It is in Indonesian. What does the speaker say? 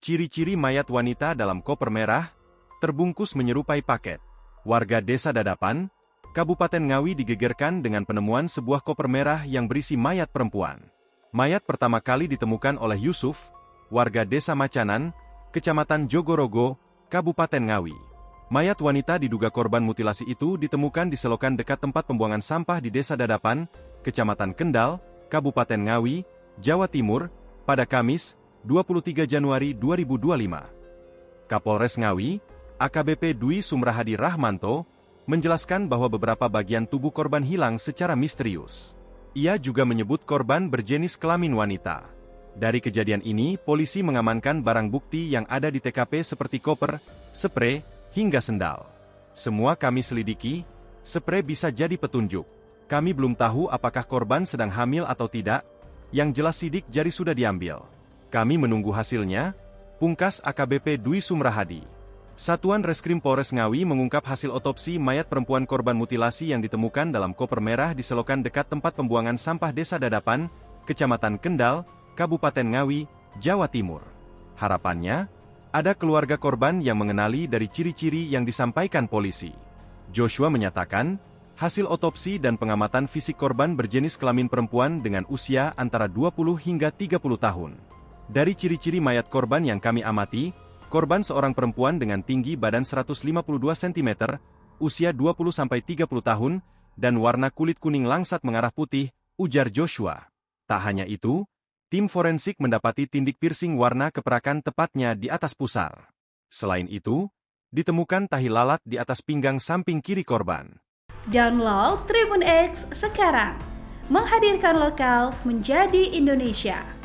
Ciri-ciri mayat wanita dalam koper merah, terbungkus menyerupai paket. Warga Desa Dadapan, Kabupaten Ngawi digegerkan dengan penemuan sebuah koper merah yang berisi mayat perempuan. Mayat pertama kali ditemukan oleh Yusuf, warga Desa Macanan, Kecamatan Jogorogo, Kabupaten Ngawi. Mayat wanita diduga korban mutilasi itu ditemukan di selokan dekat tempat pembuangan sampah di Desa Dadapan, Kecamatan Kendal, Kabupaten Ngawi, Jawa Timur, pada Kamis, 23 Januari 2025. Kapolres Ngawi, AKBP Dwi Sumrahadi Rahmanto, menjelaskan bahwa beberapa bagian tubuh korban hilang secara misterius. Ia juga menyebut korban berjenis kelamin wanita. Dari kejadian ini, polisi mengamankan barang bukti yang ada di TKP seperti koper, spray, hingga sendal. Semua kami selidiki, spray bisa jadi petunjuk. Kami belum tahu apakah korban sedang hamil atau tidak, yang jelas sidik jari sudah diambil. Kami menunggu hasilnya, pungkas AKBP Dwi Sumrahadi. Satuan Reskrim Polres Ngawi mengungkap hasil otopsi mayat perempuan korban mutilasi yang ditemukan dalam koper merah di selokan dekat tempat pembuangan sampah Desa Dadapan, Kecamatan Kendal, Kabupaten Ngawi, Jawa Timur. Harapannya, ada keluarga korban yang mengenali dari ciri-ciri yang disampaikan polisi. Joshua menyatakan, hasil otopsi dan pengamatan fisik korban berjenis kelamin perempuan dengan usia antara 20 hingga 30 tahun. Dari ciri-ciri mayat korban yang kami amati, korban seorang perempuan dengan tinggi badan 152 cm, usia 20-30 tahun, dan warna kulit kuning langsat mengarah putih, ujar Joshua. Tak hanya itu, tim forensik mendapati tindik piercing warna keperakan tepatnya di atas pusar. Selain itu, ditemukan tahi lalat di atas pinggang samping kiri korban. Download Tribun X sekarang, menghadirkan lokal menjadi Indonesia.